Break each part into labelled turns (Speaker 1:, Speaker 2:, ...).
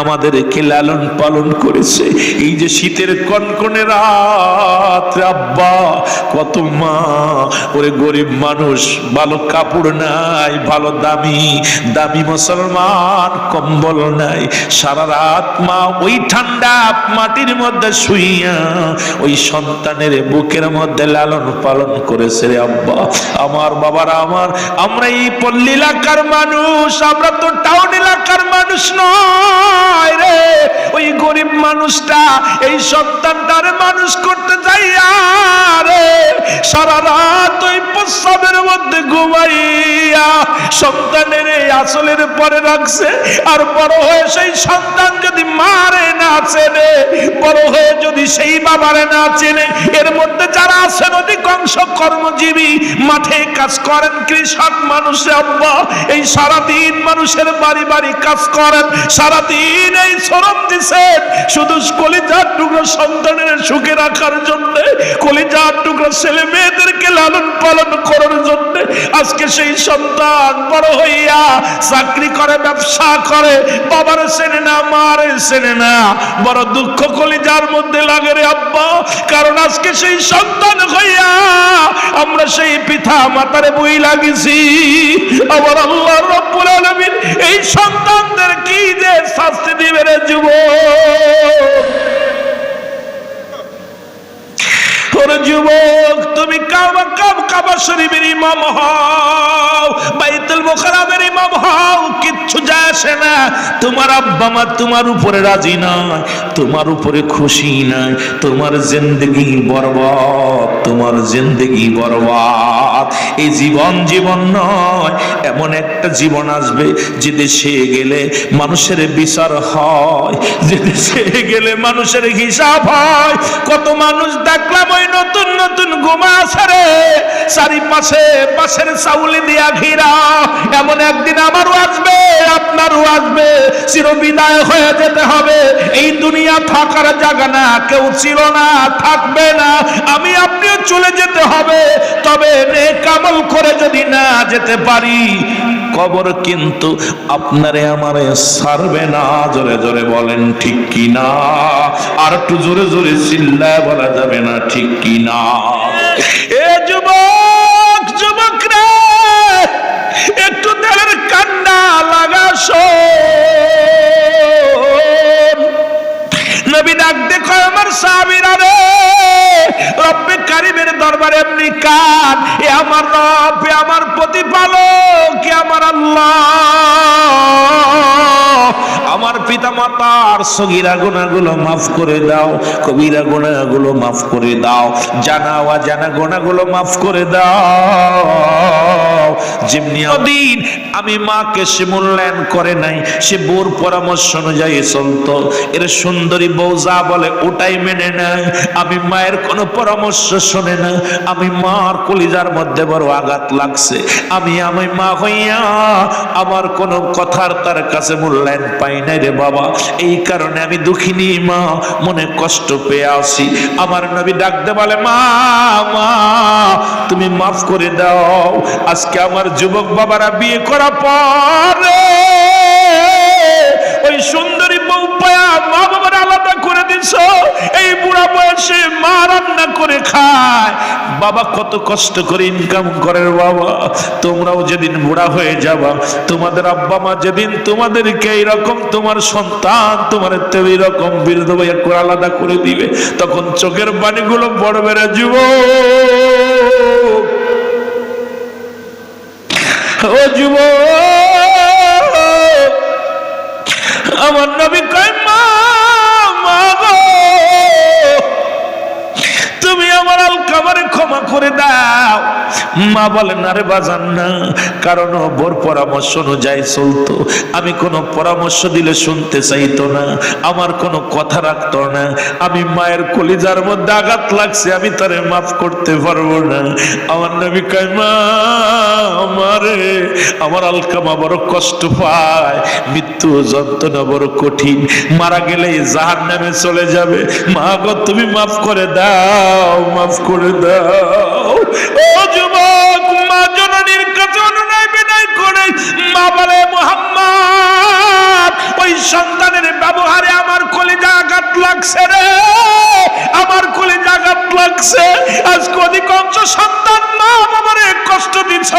Speaker 1: আমাদেরকে লালন পালন করেছে। এই যে শীতের কনকনে রাত, আব্বা কত মা, ওরে গরিব মানুষ, ভালো কাপড় নাই, ভালো দামি দামি মুসলমান কম্বল নাই, সারা রাত মা ওই ঠান্ডা মাটির মধ্যে শুইয়া ওই সন্তানের বুকের মধ্যে লালন পালন করেছে রে আব্বা। আমার বাবারা, আমরা এই পল্লী এলাকার মানুষ, আমরা তো টাউন এলাকার মানুষ নয় রে। ওই গরিব মানুষটা এই সন্তানটার মানুষ করতে যাইয়া রে সারা রাত ওই প্রস্রাবের মধ্যে ঘুমাইয়া সন্তানের এই আসলের পরে রাখছে। আর বড় হয়ে সেই সন্তান যদি মারে না চেনে, বড় হয়ে যদি সেই বাবারে না চেনে, এর মধ্যে যারা আছেন অধিকাংশ কর্মজীবী, মাঠে কাজ করেন, কৃষক মানুষ আব্বা, এই সারাদিন মানুষের বাড়ি বাড়ি কাজ করেন, সারাদিন এই শ্রম দিচ্ছেন শুধু কলিজার টুকরো সন্তানের সুখে রাখার জন্য, কলিজার টুকরো ছেলে মেয়েদেরকে লালন পালন করার জন্য। আজকে সেই সন্তান বড় হইয়া চাকরি করে, ব্যবসা করে, বাবার চেনে না, মার চেনে না, বড় দুঃখ কলিজার মধ্যে লাগে রে আব্বা। কারণ আজকে সেই সন্তান হইয়া আমরা সেই পিতা মাতারে বই লাগিয়েছি। আমার আল্লাহ রব্বুল আলামিন এই সন্তানদের কি যে শাস্তি দিবে রে যুবক। ওরে যুবক, তুমি কাবা শরীফের ইমাম হও, বাইতুল মুকাররমের ইমাম হও, কিচ্ছু যায় আসে না। তোমার আব্বা মা তোমার উপরে রাজি নয়, তোমার উপরে খুশি নাই, তোমার জিন্দেগি বরবাদ, তোমার জিন্দেগি বরবাদ। এই জীবন নয়, এমন একটা জীবন আসবে যে দেশে গেলে মানুষের বিচার হয়, যে দেশে গেলে মানুষের হিসাব হয়। কত মানুষ দেখলাম ওই নতুন নতুন গোমা আছে রে, চারিপাশে বাঁশের চাউলি দিয়া ঘিরা। এমন একদিন আমারও আসবে, আপনারও আসবে, চিরবিদায় হয়ে যেতে হবে। এই দুনিয়া থাকার জায়গা না, কেউ ছিল না, থাকবে না, আমি আপনিও চলে যেতে হবে। তবে নেক আমল করে যদি না যেতে পারি, কবর কিন্তু আপনারে আমারে ছাড়বে না। জোরে জোরে বলেন ঠিক কি না? আর একটু জোরে জোরে চিল্লায় বলা যাবে না ঠিক কি না? এ যুবক, যুবক রে, একটু দিলের কান্না লাগাসো। নবী ডাক দেখো আমার সাহাবীরা রে, রব্বে কারীমের দরবারে এমনি কান, এ আমার রব, এ আমার প্রতিপালক, এ আমার আল্লাহ, আমার পিতা মাতার সগীরা গুনাহগুলো মাফ করে দাও, কবিরা গুনাহগুলো মাফ করে দাও, জানা অজানা গুনাহগুলো মাফ করে দাও। যেমনি দিন আমি মাকে সে মূল্যায়ন করে নাই, সে বউর পরামর্শ অনুযায়ী চলতো, এর সুন্দরী বউ যা বলে ওটাই মেনে নেয়। আমি মায়ের কোনো পরামর্শ শোনে না, আমি মার কলিজার মধ্যে বড় আঘাত লাগছে। আমি মা হইয়া আমার কোনো কথার তার কাছে মূল্যায়ন পাই নাই রে বাবা। এই কারণে আমি দুঃখিনী মা, মনে কষ্ট পেয়ে আসি। আমার নবী ডাকতে বলে, মা মা তুমি মাফ করে দাও। আজকে আমার যুবক বাবারা বিয়ে করা পরে ওই সুন্দরী বউ পায়া মা বাবার আলাদা করে দিছ। এই বুড়া বয়সে মা রান্না করে খায়, বাবা কত কষ্ট করে ইনকাম করে বাবা। তোমরাও যেদিন বুড়া হয়ে যাবা, তোমাদের আব্বা মা যেদিন তোমাদেরকে এইরকম, তোমার সন্তান তোমার এইরকম বিরুদ্ধ ভাইয়া করে আলাদা করে দিবে, তখন চোখের পানিগুলো বড় বেড়ে যুব। ও যুব, আমার নবী কয়, মা গো, তুমি আমার আলকামারে ক্ষমা করে দাও। মা বলেন, আরে বাজান না, কারণ বোর পরামর্শ অনুযায়ী চলতো। আমি কোনো পরামর্শ দিলে শুনতে চাইতো না, আমার কোনো কথা রাখতো না। আমি মায়ের কলিজার মধ্যে আঘাত লাগছে, আমি তারে মাফ করতে পারবো না। আমার নবী কয়, মা আমারে, আমার আলকামা বড় কষ্ট পায়, মৃত্যু যন্ত্রণা বড় কঠিন, মারা গেলে জাহান্নামে চলে যাবে। মা গো তুমি মাফ করে দাও, মাফ করে দাও। ও যুবক, মা জননীর কাছে অনুনয় বিনয় করে মা বলে, মুহাম্মদ ওই সন্তানের ব্যবহারে আমার কলিজা আঘাত লাগছে রে, আমার কলিজা আঘাত লাগছে। আজকে অধিকাংশ সন্তান মা বাবারে কষ্ট দিছ,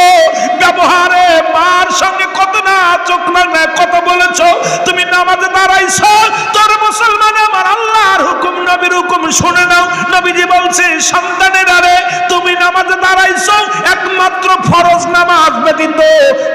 Speaker 1: ব্যবহারে মার সঙ্গে কত না চোখ না কথা বলেছ। তুমি নামাজে দাঁড়াইছো, তোর মুসলমান আমার আল্লাহর হুকুম নবীর হুকুম শুনে নাও। নবীজি বলছে সন্তানের আরে তুমি নামাজে দাঁড়াইছো, একমাত্র ফরজ নামাজ ব্যতীত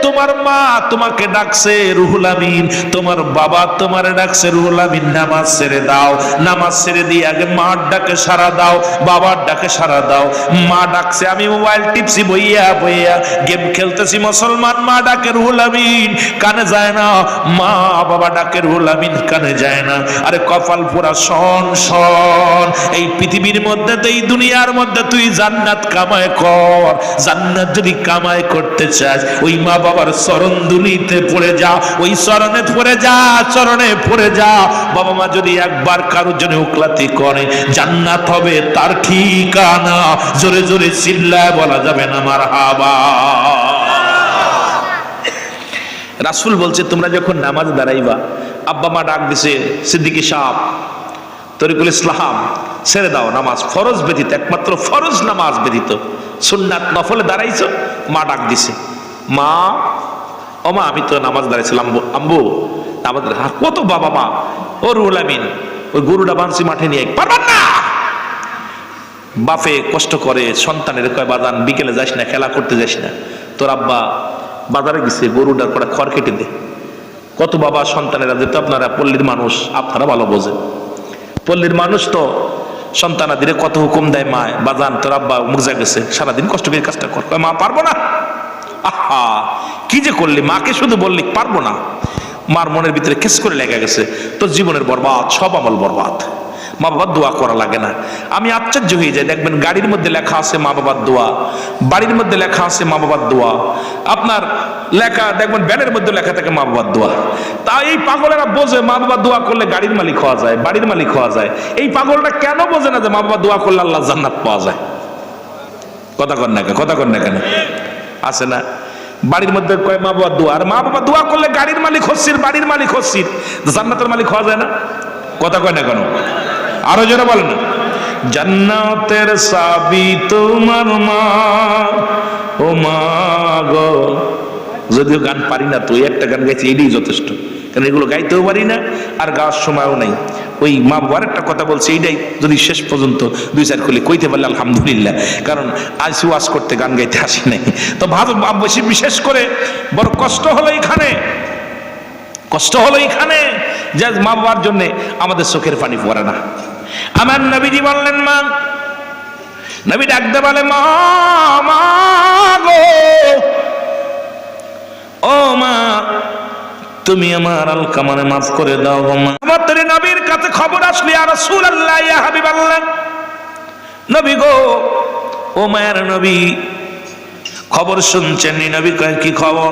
Speaker 1: তোমার মা তোমাকে ডাকছে রুহুল আমিন, তোমার বাবা তোমারে ডাকছে রুহুল আমিন, নামাজ ছেড়ে দাও। নামাজ ছেড়ে দিয়ে আগে মার ডাকে সাড়া দাও, বাবার ডাকে সাড়া দাও। মা ডাকছে আমি মোবাইল টিপছি বইয়া বইয়া, গেম খেলতেছি মুসলমান, মা ডাকে রুহুল আমিন কানে যায় না, মা বাবা ডাকে রুহুল আমিন কানে যায় না। আরে কপাল পুরা শোন শোন, এই পৃথিবীর মধ্যে এই দুনিয়ার মধ্যে তুই জান্নাত কামাই কর। জান্নাত যদি কামাই করতে চাস ওই মা বাবার চরণ দুলিতে পড়ে যা, ওই চরণে পড়ে যা, চরণে পড়ে যা। বাবা মা যদি একবার কারোর জন্য উকলাতি করে জান্নাত হবে তার ঠিকানা। জোরে জোরে চিল্লায় বলা যাবে না মারহাবা। রাসূল বলছে তোমরা যখন নামাজ দাঁড়াইবা, আব্বা মা ডাক দিছে সিদ্দিকী সাহেব তরিকুল ইসলাম ছেড়ে দাও নামাজ, ফরজ ব্যতীত, একমাত্র ফরজ নামাজ ব্যতীত সুন্নাত নফলে দাঁড়াইছো, মা ডাক দিছে মা, ও মা আমি তো নামাজ দাঁড়াইছিলাম আম্বু নামাজ। কত বাবা মা, ও রুহুল আমিন ওই গরুটা বানছি মাঠে নিয়ে পারবেন না। বাপে কষ্ট করে সন্তানের কয় বাজান বিকেলে যাস না, খেলা করতে যাস না, তোর আব্বা বাজারে গেছে গরুটার পরে খড় কেটে দে। কত বাবা সন্তানেরা, যেহেতু আপনারা পল্লীর মানুষ আপনারা ভালো বোঝেন, পল্লীর মানুষ তো সন্তানাদের কত হুকুম দেয় মা, বাজান তোর আব্বা মুরজা গেছে সারাদিন কষ্ট করে কাজটা কর, মা পারবো না। আহা কি যে করলি, মাকে শুধু বললি পারবো না, মার মনের ভিতরে কেস করে লেগে গেছে, তোর জীবনের বরবাদ, সব আমল বরবাদ। মা বাবার দোয়া করা লাগে না। আমি আশ্চর্য হয়ে যাই, দেখবেন গাড়ির মধ্যে লেখা আছে মা বাবার দোয়া, বাড়ির মধ্যে লেখা আছে মা বাবার দোয়া, আপনার লেখা দেখবেন ব্যানের মধ্যে লেখা থাকে মা বাবার দোয়া। তা এই পাগলেরা বোঝে মা বাবার দোয়া করলে গাড়ির মালিক হওয়া যায়, বাড়ির মালিক হওয়া যায়। এই পাগলটা কেন বোঝে না যে মা বাবা দোয়া করলে আল্লাহ জান্নাত পাওয়া যায়? কথা কন না কেন, কথা কন না কেন? আছে না বাড়ির মধ্যে কয় মা বাবার দোয়া, আর মা বাবা দোয়া করলে গাড়ির মালিক হচ্ছিস, বাড়ির মালিক হচ্ছিস, জান্নাতের মালিক হওয়া যায় না? কথা কয় না কেন? আরো জোরে বলেন না। জান্নাতের চাবি তোমার মা, ও মা গো। যদিও গান পারি না, তো একটা গান গাইছি এটাই যথেষ্ট, কারণ এগুলো গাইতেও পারি না আর গাওয়ার সময়ও নাই। ওই মা বাবার একটা কথা বলছে, এইটাই যদি শেষ পর্যন্ত দুই চার খুলে কইতে পারলে আলহামদুলিল্লাহ, কারণ আজ ওয়াজ করতে গান গাইতে আসি নাই। তো ভালো বেশি বিশেষ করে বড় কষ্ট হলো এখানে, কষ্ট হলো এখানে যে মা বাবার জন্য আমাদের চোখের পানি পড়ে না। আমার নবীজি বললেন মা, নবী ডাকতে বলে মা, মা গো, ও মা তুমি আমার আলকামানে মাফ করে দাও গো মা। আমার তোর নবীর কাছে খবর আসলি, ইয়া রাসূলুল্লাহ ইয়া হাবিবাল্লাহ, নবী গো, ও মায়ের নবী খবর শুনছেন? নবী কয় কি খবর?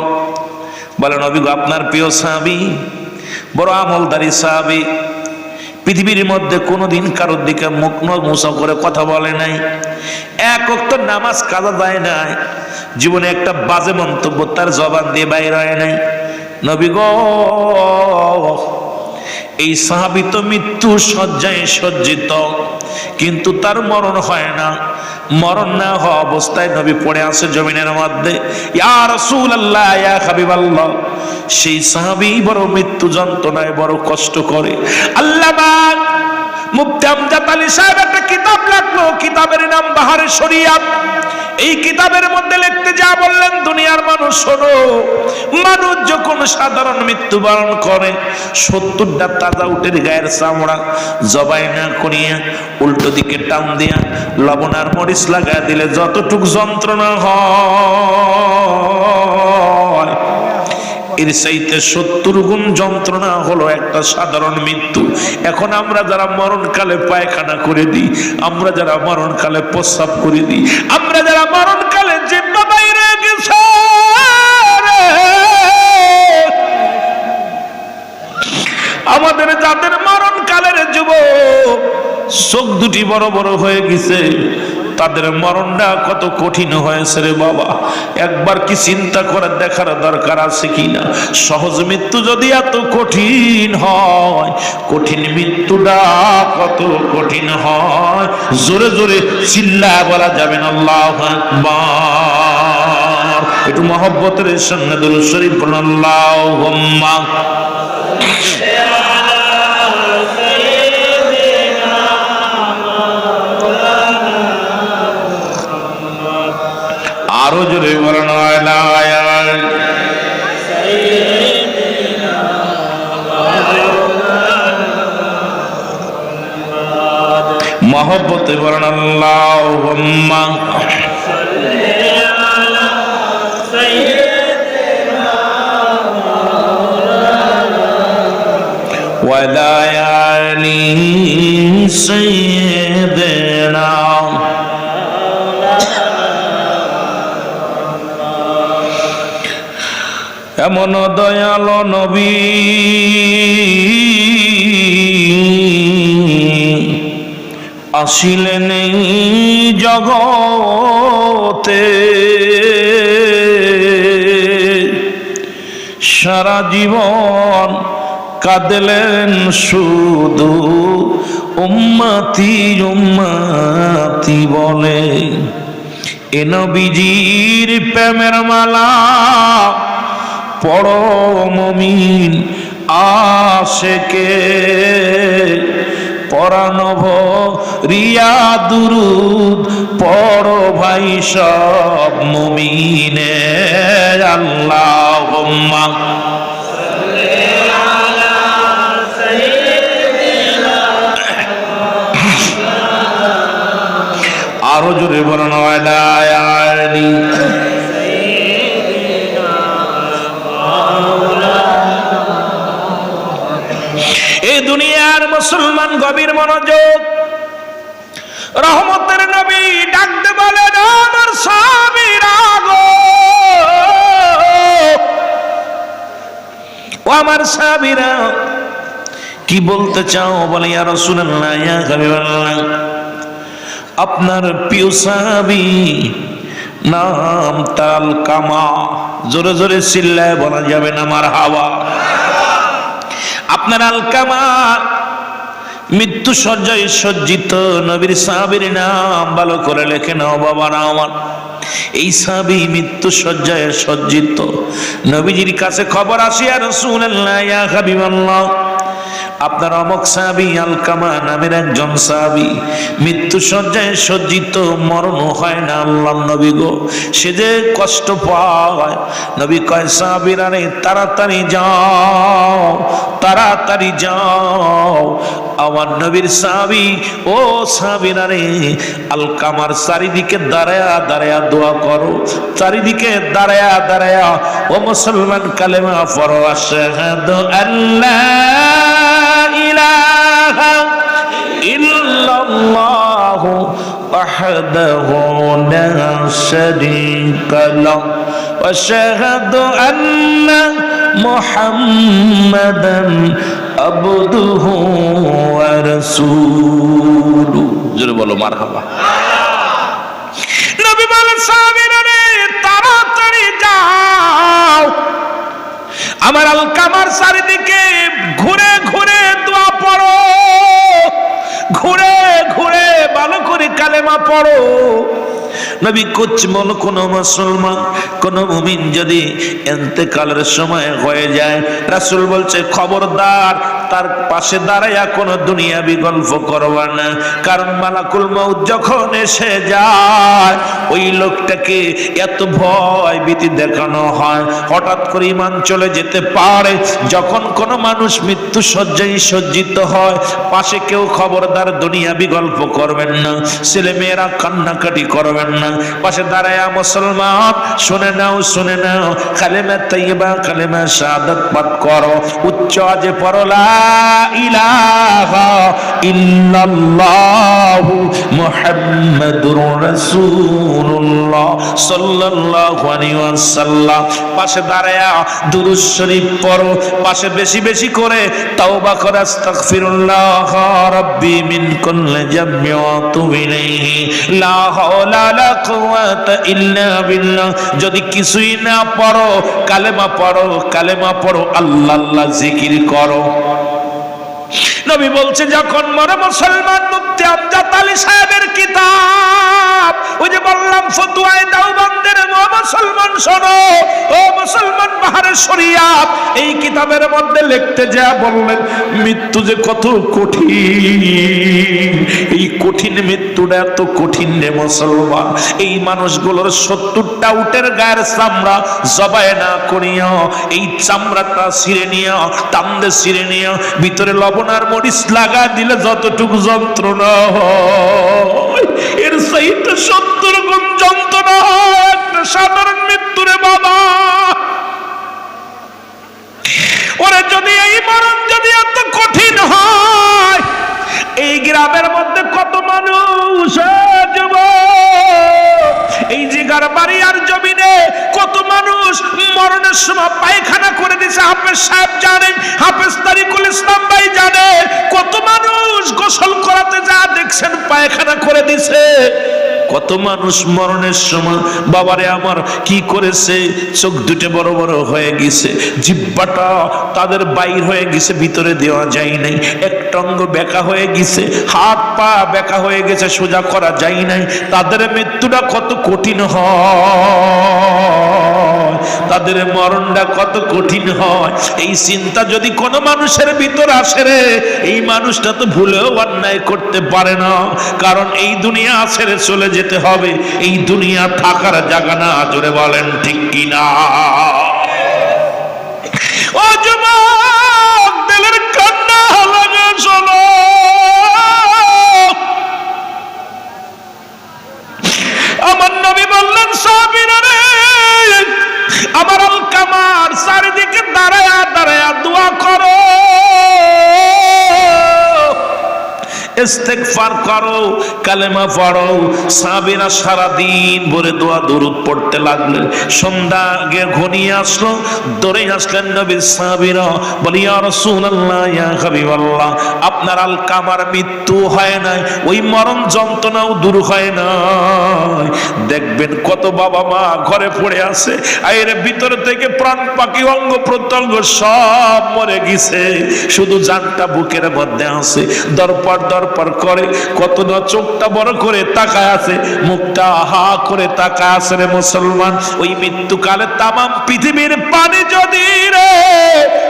Speaker 1: বলে নবী গো আপনার প্রিয় সাহাবী, বড় আমলদারি সাহাবী, পৃথিবীর মধ্যে কোনোদিন কারোর দিকে মুখ মুছা করে কথা বলে নাই, এক ওয়াক্ত নামাজ কাজা যায় নাই, জীবনে একটা বাজে মন্তব্য তার জবান দিয়ে বাইর হয় নাই। নবী গো এই সাহাবী তো মৃত্যু শয্যায় সজ্জিত, কিন্তু তার মরণ হয় না। মরণ না হওয়া অবস্থায় নবী পড়ে আছে জমিনের মধ্যে। ইয়া রাসূলুল্লাহ ইয়া হাবিবাল্লাহ, সেই সাহাবী বড় মৃত্যু যন্ত্রণায় বড় কষ্ট করে। আল্লামা মুফতি আমজাদ আলী সাহেব একটা কিতাব লিখলো, কিতাবের নাম বাহারে শরিয়াত। এই কিতাবের মধ্যে লিখতে যা বললেন, দুনিয়ার মানুষ শোনো, মানুষ যখন সাধারণ মৃত্যুবরণ করে 70টা তাজা উটের গায়ের চামড়া জবাই না করিয়া উল্টো দিকে টান দিয়া লবণ আর মরিচ লাগা দিলে যতটুক যন্ত্রণা হয়, এর চাইতে 70 গুণ যন্ত্রণা হলো একটা সাধারণ মৃত্যু। এখন আমরা যারা মরণকালে পায়খানা করে দিই, আমরা যারা মরণকালে প্রস্রাব করে দিই, আমরা যারা মরণকালে জিহ্বা বাইরে গেছে, আমাদের যাদের মরণকালের যুবক চোখ দুটি বড় বড় হয়ে গেছে, তাদের মরণটা কত কঠিন হয়েছে রে বাবা। একবার কি চিন্তা করে দেখার দরকার আছে কিনা? সহজ মৃত্যু যদি এত কঠিন হয়, কঠিন মৃত্যুটা কত কঠিন হয়, জোরে জোরে চিল্লায় বলা যাবে না আল্লাহু আকবার। একটু মহব্বতের সঙ্গে দুরূদ শরীফ পড়ুন, আল্লাহুম্মা আরো জোরে বলেন মহব্বতে বলেন আল্লাহুম্মা ওয়ালা আলি সাইয়্যিদিনা। এমন দয়ালো নবী আসিলেন এই জগতে, সারা জীবন কাঁদলেন শুধু উম্মতি উম্মতি বলে। এ নবীজির প্রেমের মালা পড়ো মুমিন আশিকে, পরানভ রিয়া দুরুদ পড়ো ভাই সব মুমিনে। আল্লাহুম্মা আরো জোরে বলেন ওয়ালা আলি। এই দুনিয়ার মুসলমান গভীর মনোযোগ, রহমতের নবী ডাকতে বলেন আমার সাহাবীরা গো, ও আমার সাহাবীরা কি বলতে চাও? বলে ইয়া রাসূলুল্লাহ, ইয়া হাবিবাল্লাহ, আপনার প্রিয় সাহাবী নাম তার আলকামা। জোরে জোরে চিল্লায় বলা যাবে না মারহাবা। আপনার আলকামা মৃত্যু সজ্জায় সজ্জিত নবীর সাহাবীর নাম ভালো করে লেখে নাও বাবারা আমার। এই সাহাবী মৃত্যু সজ্জায় সজ্জিত। নবীজির কাছে খবর আসে, ইয়া রাসূলুল্লাহ, ইয়া হাবিবাল্লাহ, আপনার অমক সাহাবী আলকামা নামের একজন সাহাবী মৃত্যু সজ্জায় সজ্জিত, মরণ হয় না আল্লাহর নবী গো, সে যে কষ্ট পায়। নবী কয় সাহাবীরা রে তাড়াতাড়ি যাও, তাড়াতাড়ি যাও। আমার নবীর সাহাবী, ও সাহাবীরা রে আলকামার চারিদিকে দাঁড়ায়া দাঁড়ায়া দোয়া করো, চারিদিকে দাঁড়ায়া দাঁড়ায়া ও মুসলমান কালেমা পড়ো, আশহাদু আল্লাহ ইলাহা ইল্লাল্লাহু ওয়াহদাহু লা শারীকা লাহু ওয়া আশহাদু আন্না মুহাম্মাদান আবদুহু ওয়া রাসূলুহু। জোরে বলো মারহাবা। নবী বলেন সাহাবীরা রে তাড়াতাড়ি যাও, আমার আলকামার চারিদিকে ঘুরে ঘুরে দোয়া পড়ো, ঘুরে ঘুরে ভালো করে কালেমা পড়ো। নবী কোচমল কোন মুসলমান কোন মুমিন যদি ইন্তেকালের সময় হয়ে যায়, রাসূল বলছে খবরদার তার পাশে দাঁড়ায়া কোন দুনিয়াবি গল্প করবা না, কারণ মালাকুল মউত যখন এসে যায় ওই লোকটাকে এত ভয় ভীতি দেখানো হয়, হঠাৎ করে ঈমান চলে যেতে পারে। যখন কোন মানুষ মৃত্যু শয্যায় সজ্জিত হয়, পাশে কেউ খবরদার দুনিয়াবি গল্প করবেন না, ছেলে মেয়েরা কান্নাকাটি করবেন না, পাশে দাঁড়ায়া মুসলমান শুনে নাও শুনে নাও, কালেমা তাইয়্যিবা কালেমা শাহাদাত পাঠ করো, উচ্চ আওয়াজে পড়ো লা লা ইলাহা ইল্লাল্লাহু মুহাম্মাদুর রাসূলুল্লাহ সাল্লাল্লাহু আলাইহি ওয়াসাল্লাম। পাশে দাঁড়ায়া দুরূদ শরীফ পড়ো, পাশে বেশি বেশি করে তাওবা করে আস্তাগফিরুল্লাহ রাব্বি মিন কুল্লি যামবি ওয়া আতুবু ইলাইহি লা হাওলা লা কুওয়াতা ইল্লা বিল্লাহ। যদি কিছুই না পড়ো কালেমা পড়ো, কালেমা পড়ো, আল্লাহ আল্লাহ জিকির করো। নবী বলছে যখন মরে মুসলমান মুফতি আমজাদ আলী সাহেবের কিতাব, ওই যে বললাম ফতোয়ায়ে দেওবন্দের মুসলমান শোনো, ও মুসলমান বাহারে শরিয়াত, এই কিতাবের মধ্যে লিখতে যা বললেন মৃত্যু যে কত কঠিন, এই কঠিন মৃত্যুটা এত কঠিন রে মুসলমান। এই মানুষগুলোর 70টা উটের গায়ের চামড়া জবাই না করিয়া এই চামড়াটা ছিঁড়ে নিয়া, টান্দে ছিঁড়ে নিয়া ভিতরে লবণ আর মরিচ লাগা দিলে যতটুকু যন্ত্রণা হয় এর চাইতে 70 গুণ যন্ত্রণা হয় একটা সাধারণ মৃত্যুরে বাবা। ওরে যদি এই মরণ যদি এত কঠিন হয়, এই গ্রামের মধ্যে কত মানুষ এই জিগার বাড়ি আর জমিনে কত মানুষ মরণের সময় পায়খানা করে দিছে। হাফেজ সাহেব জানেন, হাফেজ তারিকুল ইসলাম ভাই জানে, কত মানুষ গোসল করাতে যা দেখছেন পায়খানা করে দিছে। কত মানুষ মরণের সময় বাবারে আমার কি করেছে, চোখ দুটো বড় বড় হয়ে গেছে, জিহ্বাটা তাদের বাইর হয়ে গেছে, ভিতরে দেওয়া যায় নাই, একটা অঙ্গ বেঁকা হয়ে গেছে, হাত পা বেঁকা হয়ে গেছে, সোজা করা যায় নাই। তাদের মৃত্যুটা কত কঠিন হয়, তাদের মরণটা কত কঠিন হয়। এই চিন্তা যদি কোনো মানুষের ভিতর আসে রে, এই মানুষটা তো ভুলেও অন্যায় করতে পারে না, কারণ এই দুনিয়া ছেড়ে চলে যেতে হবে, এই দুনিয়া থাকার জায়গা না। জোরে বলেন ঠিক কিনা? ও যুবক দিলের কান্না লাগে শোনো, আমার নবী বললেন সাহাবীরা রে, আমার আলকামার চারিদিকে দাঁড়ায়া দাঁড়ায়া দোয়া করো, ইস্তেগফার করো, কালেমা পড়ো। সাহাবীরা সারা দিন ভরে দোয়া দরুদ পড়তে লাগলেন। সন্ধ্যা আগে ঘনিয়ে আসলো, দৌড়ে আসলেন নবীর সাহাবীরা, বলি ইয়া রাসূলুল্লাহ, ইয়া হাবিবাল্লাহ, আপনার আলকামার মৃত্যু হয় নাই, ওই মরণ যন্ত্রণাও দূর হয় নাই। দেখবেন কত বাবা মা ঘরে পড়ে আছে, এর ভিতর থেকে প্রাণ পাখি অঙ্গ প্রত্যঙ্গ সব মরে গেছে, শুধু জানটা বুকের মধ্যে আছে। দরপর দরপর করে কত না চোখটা বড় করে তাকায় আছে, মুখটা হা করে তাকায় আছে রে মুসলমান। ওই মৃত্যুকালে তামাম পৃথিবীর পানি যদি রে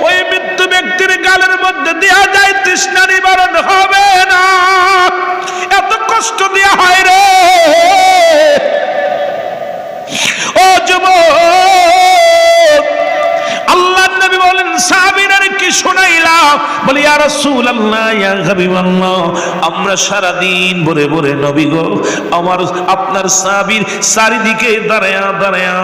Speaker 1: ওই মৃত্যু ব্যক্তির গালের মধ্যে দেয়া যায়, তৃষ্ণা নিবারণ হবে না, এত কষ্ট দেয়া হয় রে। ও যুবক, আল্লাহর নবী বলেন সাহাবীরা কি শোনাইলাম? বলি ইয়া রাসূলুল্লাহ, ইয়া হাবিবাল্লাহ, আমরা সারা দিন ভরে ভরে নবী গো আমার আপনার সাহাবীর চারিদিকে দাঁড়ায়া দাঁড়ায়া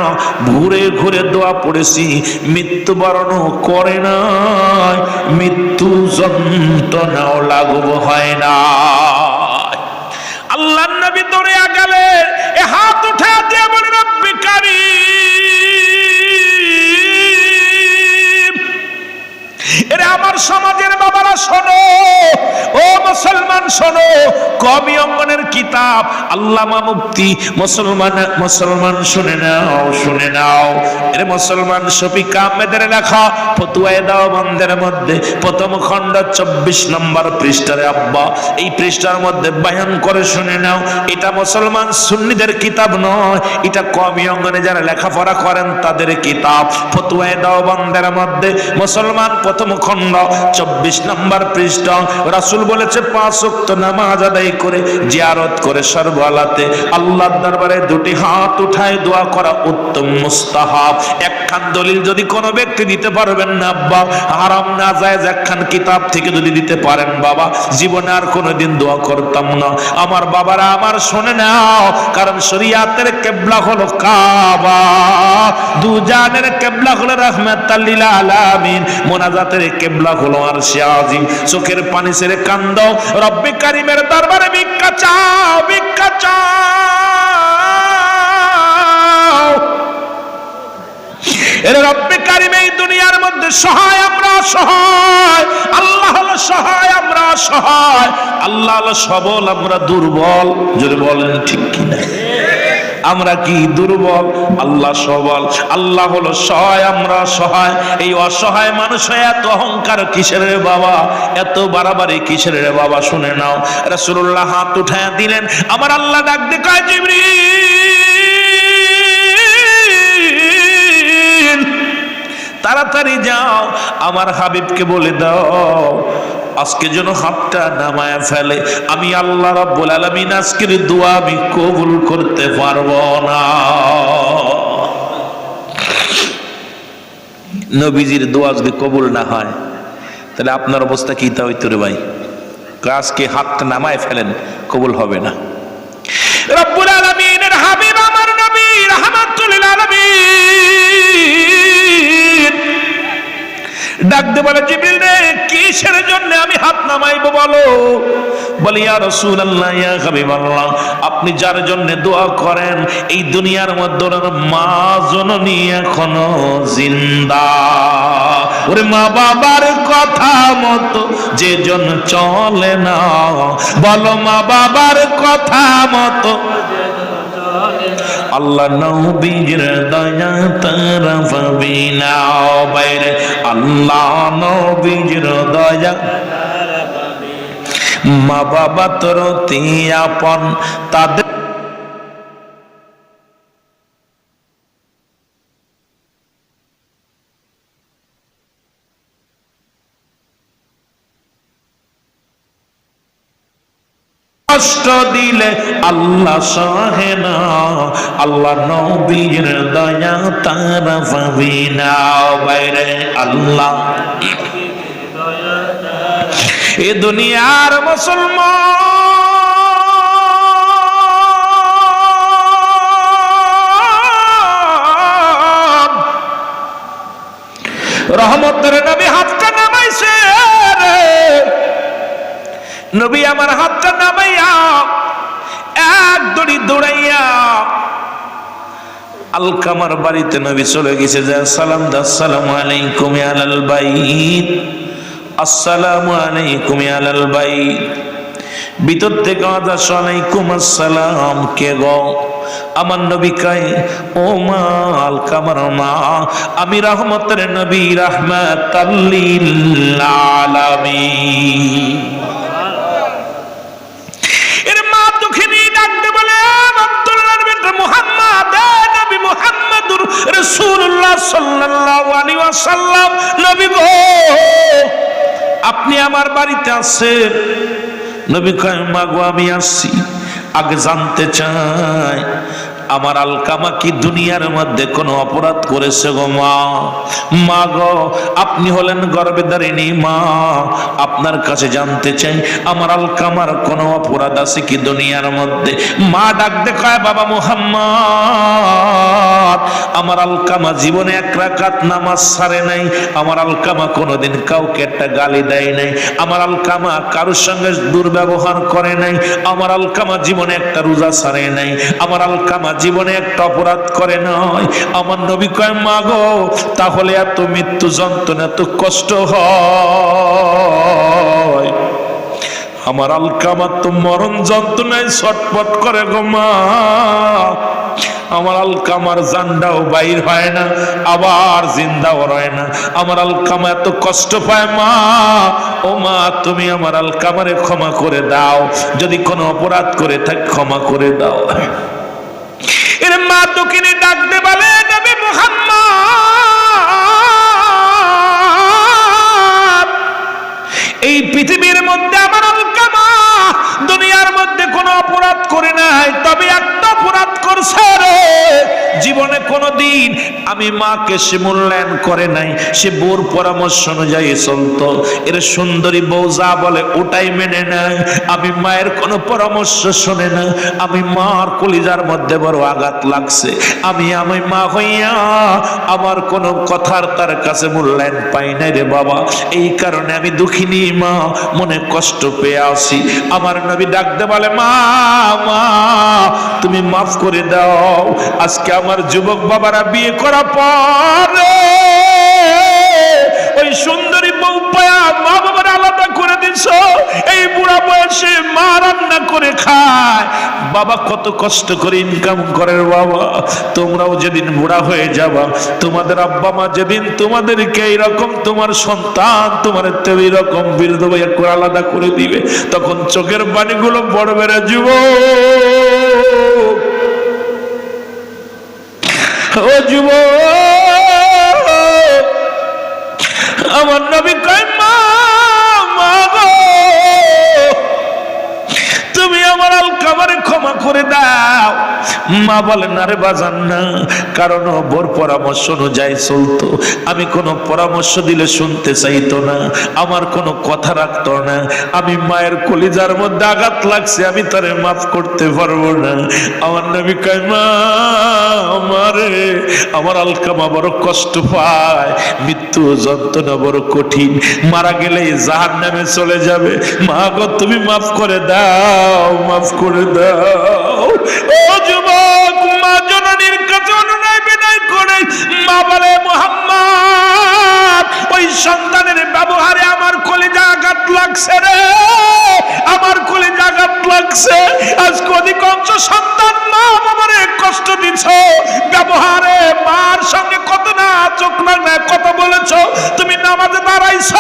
Speaker 1: ঘুরে ঘুরে দোয়া পড়েছি, মৃত্যুবরণ করে নাই, মৃত্যু যন্ত্রণাও লাঘব হয় না। আল্লাহর নবী দৌড়ে গেলে এ হাত উঠে দিয়ে বলে রব্বি কারীম, এরে আমার সমাজের বাবারা শোনো, ও মুসলমান শোনো, কওমি অঙ্গনের কিতাব আল্লামা মুফতি মুসলমান শুনে নাও, শুনে নাও। এরে মুসলমান শফিক আহমেদের লেখা ফতোয়ায়ে দেওবন্দের মধ্যে প্রথম খণ্ড 24 নম্বর পৃষ্ঠারে আব্বা, এই পৃষ্ঠার মধ্যে বয়ান করে শুনে নাও। এটা মুসলমান সুন্নিদের কিতাব নয়, এটা কওমি অঙ্গনে যারা লেখাপড়া করেন তাদের কিতাব। ফতোয়ায়ে দেওবন্দের মধ্যে মুসলমান প্রথম খণ্ড 24 নম্বর পৃষ্ঠা, রাসূল বলেছে 5 ওয়াক্ত নামাজ আদায় করে জিয়ারত করে সর্বহালাতে আল্লাহর দরবারে দুটি হাত উঠায় দোয়া করা উত্তম মুস্তাহাব। একখান দলিল যদি কোনো ব্যক্তি দিতে পারবেন না আব্বা, হারাম না জায়েজ একখান কিতাব থেকে যদি দিতে পারেন বাবা, জীবনে আর কোনোদিন দোয়া করতাম না। আমার বাবারা আমার শুনে নাও, কারণ শরীয়তের কিবলা হলো কাবা, দুজানের কিবলা হলো রাহমাতাল লিল আলামিন, মোনাজাতের কিবলা হলো আরশে আজিম। চোখের পানি ছেড়ে কান্দো, রব্বে কারিমের দরবারে ভিক্ষা চাও, ভিক্ষা চাও। এর রব্বে কারিম এই দুনিয়ার মধ্যে সহায়, আমরা সহায়। আল্লাহ হলো সহায়, আমরা সহায়। আল্লাহ হলো সবল, আমরা দুর্বল। যদি বলেন ঠিক কিনা? আমরা কি দুর্বল, আল্লাহ সবল। আল্লাহ হলো সহায়, আমরা সহায়। এই অসহায় মানুষ এত অহংকার কিসের রে বাবা, এত বাড়াবাড়ি কিসের রে বাবা? শুনে নাও, রাসূলুল্লাহ হাত উঠায়া দিলেন, আমার আল্লাহ ডাক দিয়ে কয়, জিবরিল তাড়াতাড়ি যাও, আমার হাবিবকে বলে দাও আজকে যেন হাতটা নামায়া ফেলে। আমি আল্লাহ রাব্বুল আলামিন আজকের দোয়া আমি কবুল করতে পারবো না। নবীজির দোয়া যদি কবুল না হয় তাহলে আপনার অবস্থা কি তা হইতো রে ভাই? আজকে হাতটা নামায় ফেলেন, কবুল হবে না। রব্বুল আলামিনের হাবিব আমার নবী রাহমাতুল লিল আলামিন ডাক দে বলে, জিবরিল রে কিসের জন্য আমি হাত নামাইবো বলো? বলি, ইয়া রাসূলুল্লাহ, ইয়া হাবিবাল্লাহ, আপনি যার জন্য দোয়া করেন এই দুনিয়ার মধ্যে মা জননী এখনো জিন্দা। ওরে মা বাবার কথা মতো যে জন চলে না, বলো মা বাবার কথা মতো আল্লাহ নবীর দয়া তারা পাবি না বাইরে, আল্লাহ নবীর দয়া মা বাবা তোর আপন তাদের কষ্ট দিলে আল্লাহ সহে না, আল্লাহ নবীর দয়া তারা পাবি না বাইরে, আল্লাহ। এ দুনিয়ার মুসলমান রহমতের নবী হাতটা নামাইছে রে। নবী আমার হাতটা নামাইয়া এক দড়ি দৌড়াইয়া আলকামার বাড়িতে নবী চলে গেছে, যে সালাম দা, আসসালামু আলাইকুম ইয়া আলাল বাইত, আসসালামু আলাইকুম ইয়া আলাল বাইত। ভিতর থেকে আওয়াজ আসে, আলাইকুম আসসালাম। কে গো? আমার নবী কয়, ও মা আলকামার মা, আমি রহমতের নবী রাহমাতাল লিল আলামিন। এর মা দুঃখিনী ডাকতে বলে, আব্দুল্লাহর বেটা মুহাম্মদ, নবী মুহাম্মদুর রাসূলুল্লাহ সাল্লাল্লাহু আলাইহি ওয়াসাল্লাম, নবী গো আপনি আমার বাড়িতে আছেন? নবী কয়, মা গো আমি আসছি, আগে জানতে চাই আমার আলকামা কি দুনিয়ার মধ্যে কোনো অপরাধ করেছে গো মা? মা গো আপনি হলেন গর্ভধারিণী মা, আপনার কাছে জানতে চাই আমার আলকামার কোনো অপরাধ আছে কি দুনিয়ার মধ্যে? মা ডাক দেখায়, বাবা মুহাম্মদ, আমার আলকামা জীবনে এক রাকাত নামাজ ছাড়ে নাই, আমার আলকামা কোনোদিন কাউকে একটা গালি দেয় নাই, আমার আলকামা কারোর সঙ্গে দুর্ব্যবহার করে নাই, আমার আলকামা জীবনে একটা রোজা ছাড়ে নাই, আমার আলকামা জীবনে একটা অপরাধ করে নাই। আমার নবী কয়, মা গো তাহলে এত মৃত্যু যন্ত্রণা, এত কষ্ট হয়, আমার আলকামা তো মরণ যন্ত্রণায় ছটফট করে গো মা, আমার আলকামার জানটাও বাইর হয় না, আবার জিন্দাও রয় না, আমার আলকামা এত কষ্ট পায় মা। ও মা তুমি আমার আলকামারে ক্ষমা করে দাও, যদি কোনো অপরাধ করে থাক ক্ষমা করে দাও। এর মা দুঃখিনী ডাকতে বলে, নবী মুহাম্মদ এই পৃথিবীর মধ্যে আমার আলকামা কোনোদিন আমি মাকে সে মূল্যায়ন করে নাই, সে বউর পরামর্শ অনুযায়ী চলতো। এর সুন্দরী বউ যা বলে ওটাই মেনে নেয়। আমি মায়ের কোনো পরামর্শ শোনে না। আমি মার কলিজার মধ্যে বড় আঘাত লাগছে। আমি মা হইয়া আমার কোনো কথার তার কাছে মূল্যায়ন পাই নাই রে বাবা। এই কারণে আমি দুঃখিনী মা, মনে কষ্ট পেয়ে আসি। আমার নবী ডাকতে বলে, মা মা তুমি মাফ করে দাও। আজকে আমার যুবক বাবারা বিয়ে করা পরে ওই সুন্দরী বউ পায়া মা বাবার আলাদা করে দিছ। এই বুড়া বয়সে মা রান্না করে খায়, বাবা কত কষ্ট করে ইনকাম করে বাবা। তোমরাও যেদিন বুড়া হয়ে যাবা, তোমাদের আব্বা মা যেদিন তোমাদেরকে এইরকম, তোমার সন্তান তোমার এইরকম বৃদ্ধ ভাইয়া করে আলাদা করে দিবে, তখন চোখের পানিগুলো বড় বেড়ে যাব। ও যুবক, আমার নবী কয়, মা গো তুমি আমার আলকামারে ক্ষমা করে দাও। মা বলেন, আরে বাজান না, কারণ বোর পরামর্শ অনুযায়ী চলতো। আমি কোনো পরামর্শ দিলে শুনতে চাইতো না, আমার কোনো কথা রাখতো না। আমি মায়ের কলিজার মধ্যে আঘাত লাগছে, আমি তারে মাফ করতে পারবো না। আমার নবী কয়, মা আমারে, আমার আলকামা বড় কষ্ট পায়, মৃত্যু যন্ত্রণা বড় কঠিন, মারা গেলে জাহান্নামে চলে যাবে। মা গো তুমি মাফ করে দাও, মাফ করে দাও। ও যুবক, মা জননীর কাছে অনুনয় বিনয় করে মা বলে, মুহাম্মদ ওই সন্তানের ব্যবহারে আমার কলিজা আঘাত লাগছে রে, আমার কলিজা আঘাত লাগছে। আজকে অধিকাংশ সন্তান মা বাবারে কষ্ট দিচ্ছ, ব্যবহারে মার সঙ্গে কত না চোখ না কথা বলেছ। তুমি নামাজে দাঁড়াইছ,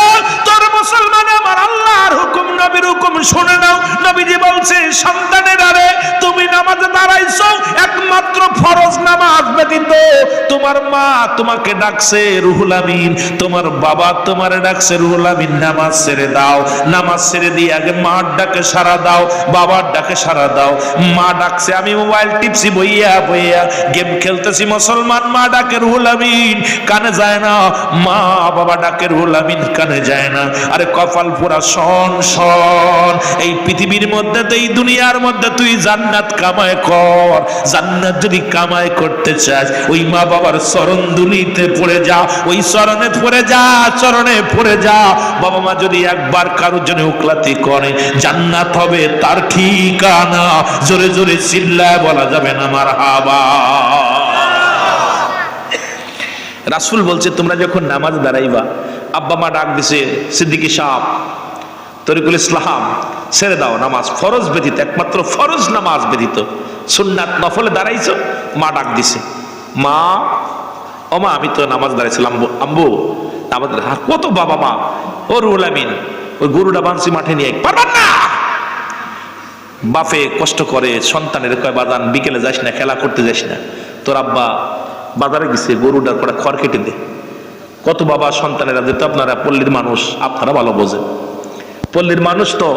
Speaker 1: তোর মুসলমান আমার আল্লাহর হুকুম নবীর হুকুম শুনে নাও। নবীজি বলছে, সন্তানের আরে তুমি নামাজে দাঁড়াইছো, একমাত্র ফরজ নামাজ ব্যতীত তোমার মা তোমাকে ডাকছে রুহুল আমিন, তোমার বাবা তোমারে ডাকছে রুহুল আমিন, নামাজ ছেড়ে দাও। নামাজ ছেড়ে দিয়ে আগে মার ডাকে সাড়া দাও, বাবার ডাকে সাড়া দাও। মা ডাকছে, আমি মোবাইল টিপছি বইয়া বইয়া, গেম খেলতেছি, মুসলমান মা ডাকে রুহুল আমিন, কানে যায় না। মা বাবা ডাকে রুহুল আমিন, কানে যায় না। আরে কপাল পুরা শোন শোন, এই পৃথিবীর মধ্যে, এই দুনিয়ার মধ্যে তুই জান্নাত কামাই কর। জান্নাত যদি কামাই করতে চাস, ওই মা বাবার চরণ দুলিতে পড়ে যা, ওই চরণে পড়ে যা, চরণে পড়ে যা। বাবা মা যদি একবার কারোর জন্য উকলাতি করে, জান্নাত হবে তার ঠিকানা। জোরে জোরে চিল্লায় বলা যাবে না মারহাবা। রাসূল বলছে, তোমরা যখন নামাজ দাঁড়াইবা, আব্বা মা ডাক দিছে, সিদ্দিকী সাহেব, তরিকুল ইসলাম, ছেড়ে দাও নামাজ, ফরজ ব্যতীত, একমাত্র ফরজ নামাজ ব্যতীত। সুন্নাত নফলে দাঁড়াইছো, মা ডাক দিছে, মা ও মা, আমি তো নামাজ দাঁড়াইছিলাম আম্বু নামাজ। কত বাবা মা, ও রুহুল আমিন ওই গরুটা বানছি মাঠে নিয়ে, পারবেন না। বাপে কষ্ট করে সন্তানের কয়, বাজান বিকেলে যাস না, খেলা করতে যাস না, তোর আব্বা বাজারে গেছে, গরুটার করে খড় কেটে দে। কত বাবা সন্তানেরা যেত, আপনারা পল্লীর মানুষ, আপনারা ভালো বোঝেন। পল্লীর মানুষ তো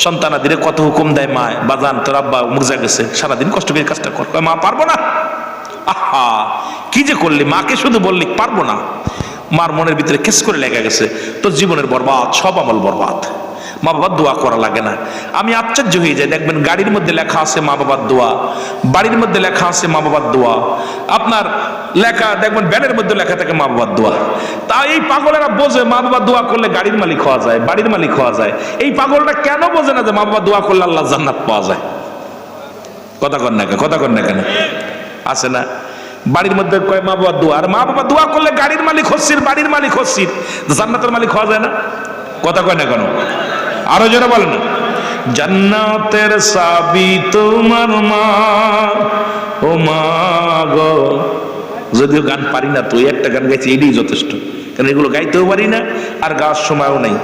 Speaker 1: সন্তানাদিরে কত হুকুম দেয়, মা বাজান তোর আব্বা মুরজা গেছে, সারাদিন কষ্ট করে কাজটা কর। মা পারবো না। আহা কি যে করলি, মাকে শুধু বললি পারবো না, মার মনের ভিতরে কেস করে লেগে গেছে, তোর জীবনের বরবাদ, সব আমল বরবাদ। মা বাবার দোয়া করা লাগে না। আমি আশ্চর্য হয়ে যাই, দেখবেন গাড়ির মধ্যে লেখা আছে মা বাবার দোয়া, বাড়ির মধ্যে লেখা আছে মা বাবার দোয়া, আপনার লেখা দেখবেন ব্যানের মধ্যে লেখা থাকে মা বাবার দোয়া। তা এই পাগলেরা বোঝে মা বাবা দোয়া করলে গাড়ির মালিক হওয়া যায়, বাড়ির মালিক হওয়া যায়। এই পাগলটা কেন বোঝে না যে মা বাবা দোয়া করলে আল্লাহ জান্নাত পাওয়া যায়? কথা কর না কেন? আছে না বাড়ির মধ্যে কয় মা বাবার দোয়া, আর মা বাবা দোয়া করলে গাড়ির মালিক হচ্ছিস, বাড়ির মালিক হচ্ছিস, জান্নাতের মালিক হওয়া যায় না? কথা কয় না কেন? আরো জোরে বলেন না। জান্নাতের চাবি তোমার মা, ও মা গো। যদিও গান পারি না, তো একটা গান গাইছি, এটাই যথেষ্ট, কারণ এগুলো গাইতেও পারি না আর গাওয়ার সময়ও নাই।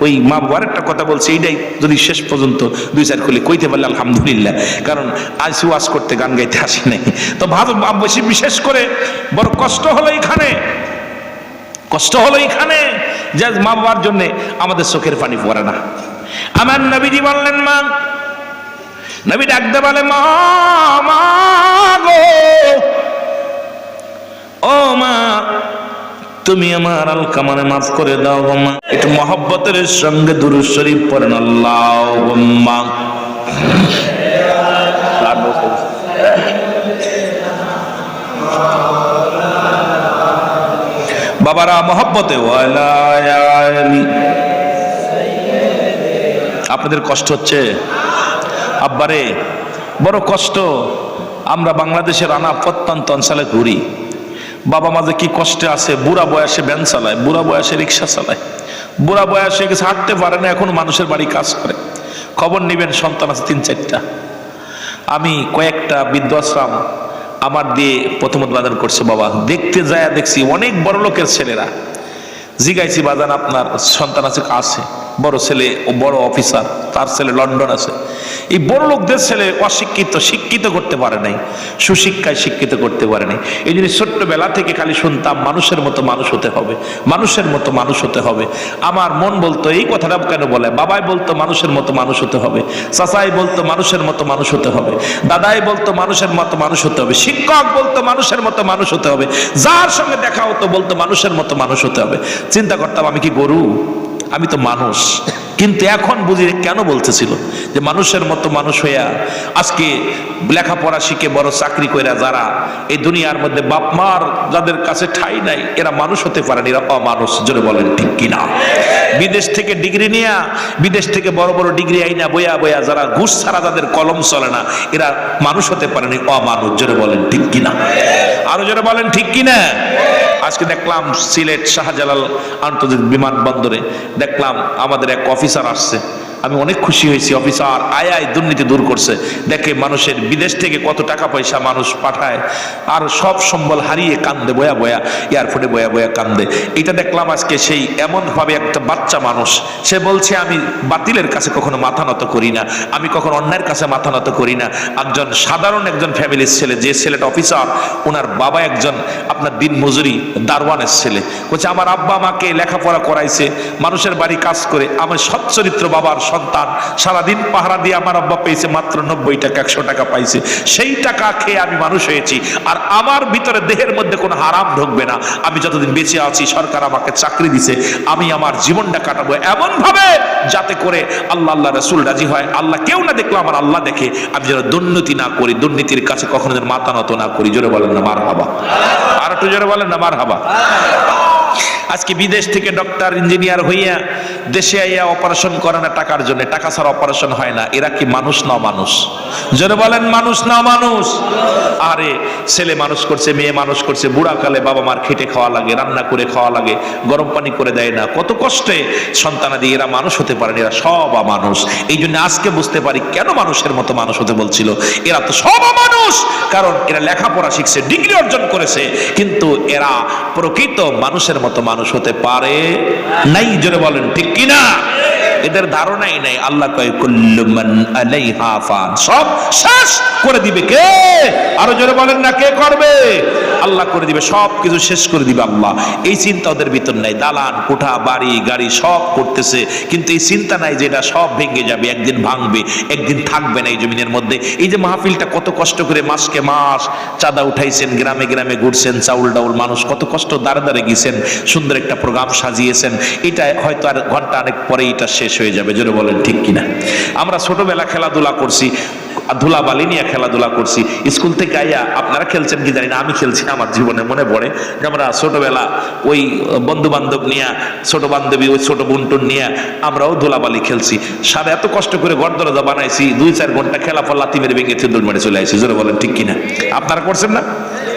Speaker 1: ওই মা বাবার একটা কথা বলছে, এইটাই যদি শেষ পর্যন্ত দুই চার খুলে কইতে পারলে আলহামদুলিল্লাহ, কারণ আইসি ওয়াজ করতে, গান গাইতে আসি নাই। তো ভালো বেশি, বিশেষ করে বড় কষ্ট হলো এখানে যে মা বাবার জন্য আমাদের চোখের পানি পড়ে না। আমার নবীজি বললেন, মা, নবী ডাকতে বলে, মা গো ও মা, তুমি আমার আলকামানে মাফ করে দাও গো মা। একটু মহব্বতের সঙ্গে দুরূদ শরীফ পড়েন, আল্লাহুম্মা। বাবারা মহব্বতে আপনাদের কষ্ট হচ্ছে? আব্বারে বড় কষ্ট। আমরা বাংলাদেশের আনা প্রত্যন্ত অঞ্চলে ঘুরি, বাবা মাঝে কি কষ্টে আছে। বুড়া বয়সে ভ্যান চালায়, বুড়া বয়সে রিক্সা চালায়, বুড়া বয়সে গেছে হাঁটতে পারে না, এখন মানুষের বাড়ি কাজ করে। খবর নিবেন, সন্তান আছে 3-4টা। আমি কয়েকটা বৃদ্ধাশ্রম আমার দিয়ে প্রথম উদ্বোধন করছে বাবা। দেখতে যায় দেখছি অনেক বড় লোকের ছেলেরা। জিগাইছি বাজান আপনার সন্তান আছে? আছে। বড় ছেলে ও বড় অফিসার, তার ছেলে লন্ডন আছে। এই বড় লোকদের ছেলে অশিক্ষিত, শিক্ষিত করতে পারে নাই, সুশিক্ষায় শিক্ষিত করতে পারে নাই। এই জন্য ছোট্টবেলা থেকে খালি শুনতাম মানুষের মতো মানুষ হতে হবে, মানুষের মতো মানুষ হতে হবে। আমার মন বলতো এই কথাটা কেন বলে। বাবাই বলতো মানুষের মতো মানুষ হতে হবে, চাচাই বলতো মানুষের মতো মানুষ হতে হবে, দাদাই বলতো মানুষের মতো মানুষ হতে হবে, শিক্ষক বলতো মানুষের মতো মানুষ হতে হবে, যার সঙ্গে দেখা হতো বলতো মানুষের মতো মানুষ হতে হবে। চিন্তা করতাম আমি কি গরু? আমি তো মানুষ। কিন্তু এখন বুঝি কেন বলতেছিল যে মানুষের মতো মানুষ হইয়া আজকে লেখাপড়া শিখে বড় চাকরি কইরা যারা এই দুনিয়ার মধ্যে বাপ মার যাদের কাছে ঠাই নাই, এরা মানুষ হতে পারেন, এরা অমানুষ। জোরে বলেন ঠিক কিনা? বিদেশ থেকে ডিগ্রি নিয়া, বিদেশ থেকে বড় বড় ডিগ্রি আইনা বইয়া বইয়া যারা ঘুষ ছাড়া যাদের কলম চলে না, এরা মানুষ হতে পারেনি, অমানুষ। জোরে বলেন ঠিক কিনা? আরো জোরে বলেন ঠিক কিনা? আজকে দেখলাম সিলেট শাহজালাল আন্তর্জাতিক বিমানবন্দরে দেখলাম আমাদের এক অফিসার আসছে। আমি অনেক খুশি হয়েছি। অফিসার আয় দুর্নীতি দূর করছে। দেখে মানুষের বিদেশ থেকে কত টাকা পয়সা মানুষ পাঠায়, আর সব সম্বল হারিয়ে কান্দে বয়া বয়া, এয়ারপোর্টে বয়া বয়া কান্দে। এটা দেখলাম আজকে সেই এমন ভাবে একটা বাচ্চা মানুষ, সে বলছে আমি বাতিলের কাছে কখনো মাথা নত করি না, আমি কখনো অন্যায়ের কাছে মাথা নত করি না। একজন সাধারণ একজন ফ্যামিলির ছেলে, যে ছেলেটা অফিসার, ওনার বাবা একজন আপনার দিন মজুরি দারওয়ানের ছেলে। বলছে আমার আব্বা আমাকে লেখাপড়া করাইছে, মানুষের বাড়ি কাজ করে, আমার সচ্চরিত্র বাবার সন্তান, সারাদিন পাহারা দিয়ে আমার আব্বা পেয়েছে মাত্র 90 টাকা, 100 টাকা পাইছে। সেই টাকা খেয়ে আমি মানুষ হয়েছি, আর আমার ভিতরে দেহের মধ্যে কোনো হারাম ঢুকবে না। আমি যতদিন বেঁচে আছি, সরকার আমাকে চাকরি দিছে, আমি আমার জীবনটা কাটাবো এমন ভাবে যাতে করে আল্লাহ আল্লাহ রাসূল রাজি হয়। আল্লাহ কেউ না দেখলো, আমার আল্লাহ দেখে। আমি যেন দুর্নীতি না করি, দুর্নীতির কাছে কখনো যেন মাথা নত না করি। জোরে বলেন না মারহাবা? আর একটু জোরে বলেন না মারহাবা? আজকে বিদেশ থেকে ডক্টর ইঞ্জিনিয়ার হইয়া দেশে আইয়া অপারেশন করে না টাকার জন্য, টাকা ছাড়া অপারেশন হয় না। এরা কি মানুষ না মানুষ? জোরে বলেন মানুষ না মানুষ? আরে ছেলে মানুষ করছে, মেয়ে মানুষ করছে, বুড়া কালে বাবা মার খেটে খাওয়া লাগে, রান্না করে খাওয়া লাগে, গরম পানি করে দেয় না, কত কষ্টে সন্তানাদি। এরা মানুষ হতে পারেন, এরা সব মানুষ। এই জন্য আজকে বুঝতে পারি কেন মানুষের মতো মানুষ হতে বলছিল। এরা তো সব মানুষ, কারণ এরা লেখাপড়া শিখছে, ডিগ্রি অর্জন করেছে, কিন্তু এরা প্রকৃত মানুষের মতো মানুষ হতে পারে নাই। জোরে বলেন ঠিক কিনা? এদের ধারণাই নাই। আল্লাহ কয় কুল্লু মান আলাইহা ফান, সব শেষ করে দিবে কে? আরো জোরে বলেন না, কে করবে? আল্লাহ করে দিবে, সব কিছু শেষ করে দিবে আল্লাহ। এই চিন্তা ওদের ভিতর নাই। দালান কোঠা বাড়ি গাড়ি সব করতেছে, কিন্তু এই চিন্তা নাই যে এটা সব ভেঙে যাবে, একদিন ভাঙবে, একদিন থাকবে না এই জমিনের মধ্যে। এই যে মাহফিলটা কত কষ্ট করে মাসকে মাস চাঁদা উঠাইছেন, গ্রামে গ্রামে ঘুরছেন, চাউল ডাউল মানুষ কত কষ্ট দাঁড়ে দাঁড়ে গিয়েছেন, সুন্দর একটা প্রোগ্রাম সাজিয়েছেন। এটা হয়তো আর ঘন্টা অনেক পরে এটা শেষ হয়ে যাবে। জোরে বলেন ঠিক কিনা? আমরা ছোটবেলা খেলাধুলা করছি, ধুলাবালি নিয়ে খেলাধুলা করছি। স্কুল থেকে আইয়া আপনারা খেলছেন কি জানি না, আমি খেলছি। আমার জীবনে মনে পড়ে যে আমরা ছোটবেলা ওই বন্ধু বান্ধব নিয়ে, ছোট বান্ধবী ওই ছোট বুনটুন নিয়ে আমরাও ধুলাবালি খেলছি। সারা এত কষ্ট করে ঘর দরজা বানাইছি, 2-4 ঘন্টা খেলা পর লাথি মেরে ভেঙে দৌড় মেরে চলে আসছি। জোরে বলেন ঠিক কিনা? আপনারা করছেন না?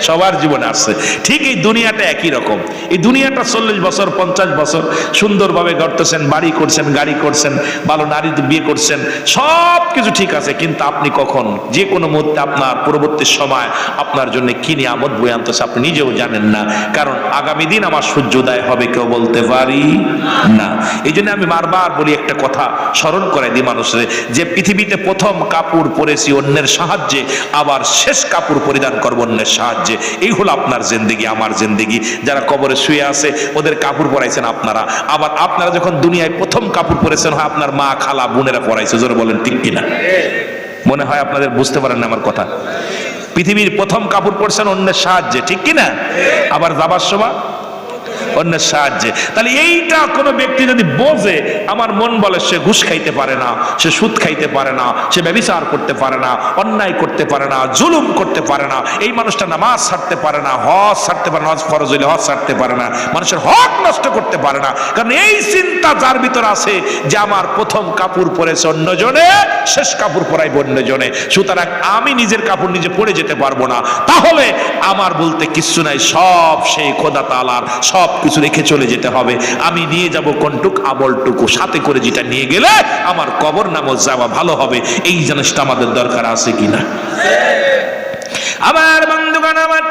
Speaker 1: সবার জীবনে আসছে। ঠিক এই দুনিয়াটা একই রকম। এই দুনিয়াটা 40 বছর 50 বছর সুন্দরভাবে গড়তেছেন, বাড়ি করছেন, গাড়ি করছেন, ভালো নারী বিয়ে করছেন, সব কিছু ঠিক আছে। কিন্তু আপনি কখন যে কোনো মুহূর্তে আপনার পরবর্তী সময় আপনার জন্য কি নিয়ামত বয়ে আনতেছে আপনি নিজেও জানেন না। কারণ আগামী দিন আমার সূর্যোদয় হবে কেউ বলতে পারি না। এই জন্য আমি বারবার বলি, একটা কথা স্মরণ করে দিই মানুষের, যে পৃথিবীতে প্রথম কাপড় পরেছি অন্যের সাহায্যে, আবার শেষ কাপড় পরিধান করবো অন্যের সাহায্যে। এই হলো আপনার জিন্দেগি, আমার জিন্দেগি। যারা কবরে শুয়ে আছে ওদের কাপড় পরাইছেন আপনারা, আবার আপনারা যখন দুনিয়ায় প্রথম কাপড় পরেছেন হয় আপনার মা খালা বোনেরা পরাইছে। জোরে বলেন ঠিক কিনা? মনে হয় আপনাদের বুঝতে পারেন না আমার কথা। পৃথিবীর প্রথম কাপড় পরছেন অন্যের সাহায্যে, ঠিক কিনা? আবার যাবার সময় অন্যের সাহায্যে। তাহলে এইটা কোনো ব্যক্তি যদি বোঝে, আমার মন বলে সে ঘুষ খাইতে পারে না, সে সুদ খাইতে পারে না, সে ব্যভিচার করতে পারে না, অন্যায় করতে পারে না, জুলুম করতে পারে না, এই মানুষটা নামাজ ছাড়তে পারে না, হজ ছাড়তে পারে না, হজ ফরজ হইলে হজ ছাড়তে পারে না, মানুষের হক নষ্ট করতে পারে না। কারণ এই চিন্তা যার ভিতর আছে যে আমার প্রথম কাপড় পরেছে অন্যজনে, শেষ কাপড় পরাইব অন্যজনে, সুতরাং আমি নিজের কাপড় নিজে পরে যেতে পারবো না, তাহলে আমার বলতে কিচ্ছু নাই, সব সেই খোদা তাআলার, সব কিছু রেখে চলে যেতে হবে। আমি নিয়ে যাব কোনটুক? আমলটুকু, সাথে করে যেটা নিয়ে গেলে আমার কবর নামও যাওয়া ভালো হবে। এই জিনিসটা আমাদের দরকার আছে কিনা? আমার বন্ধুগণ, আমার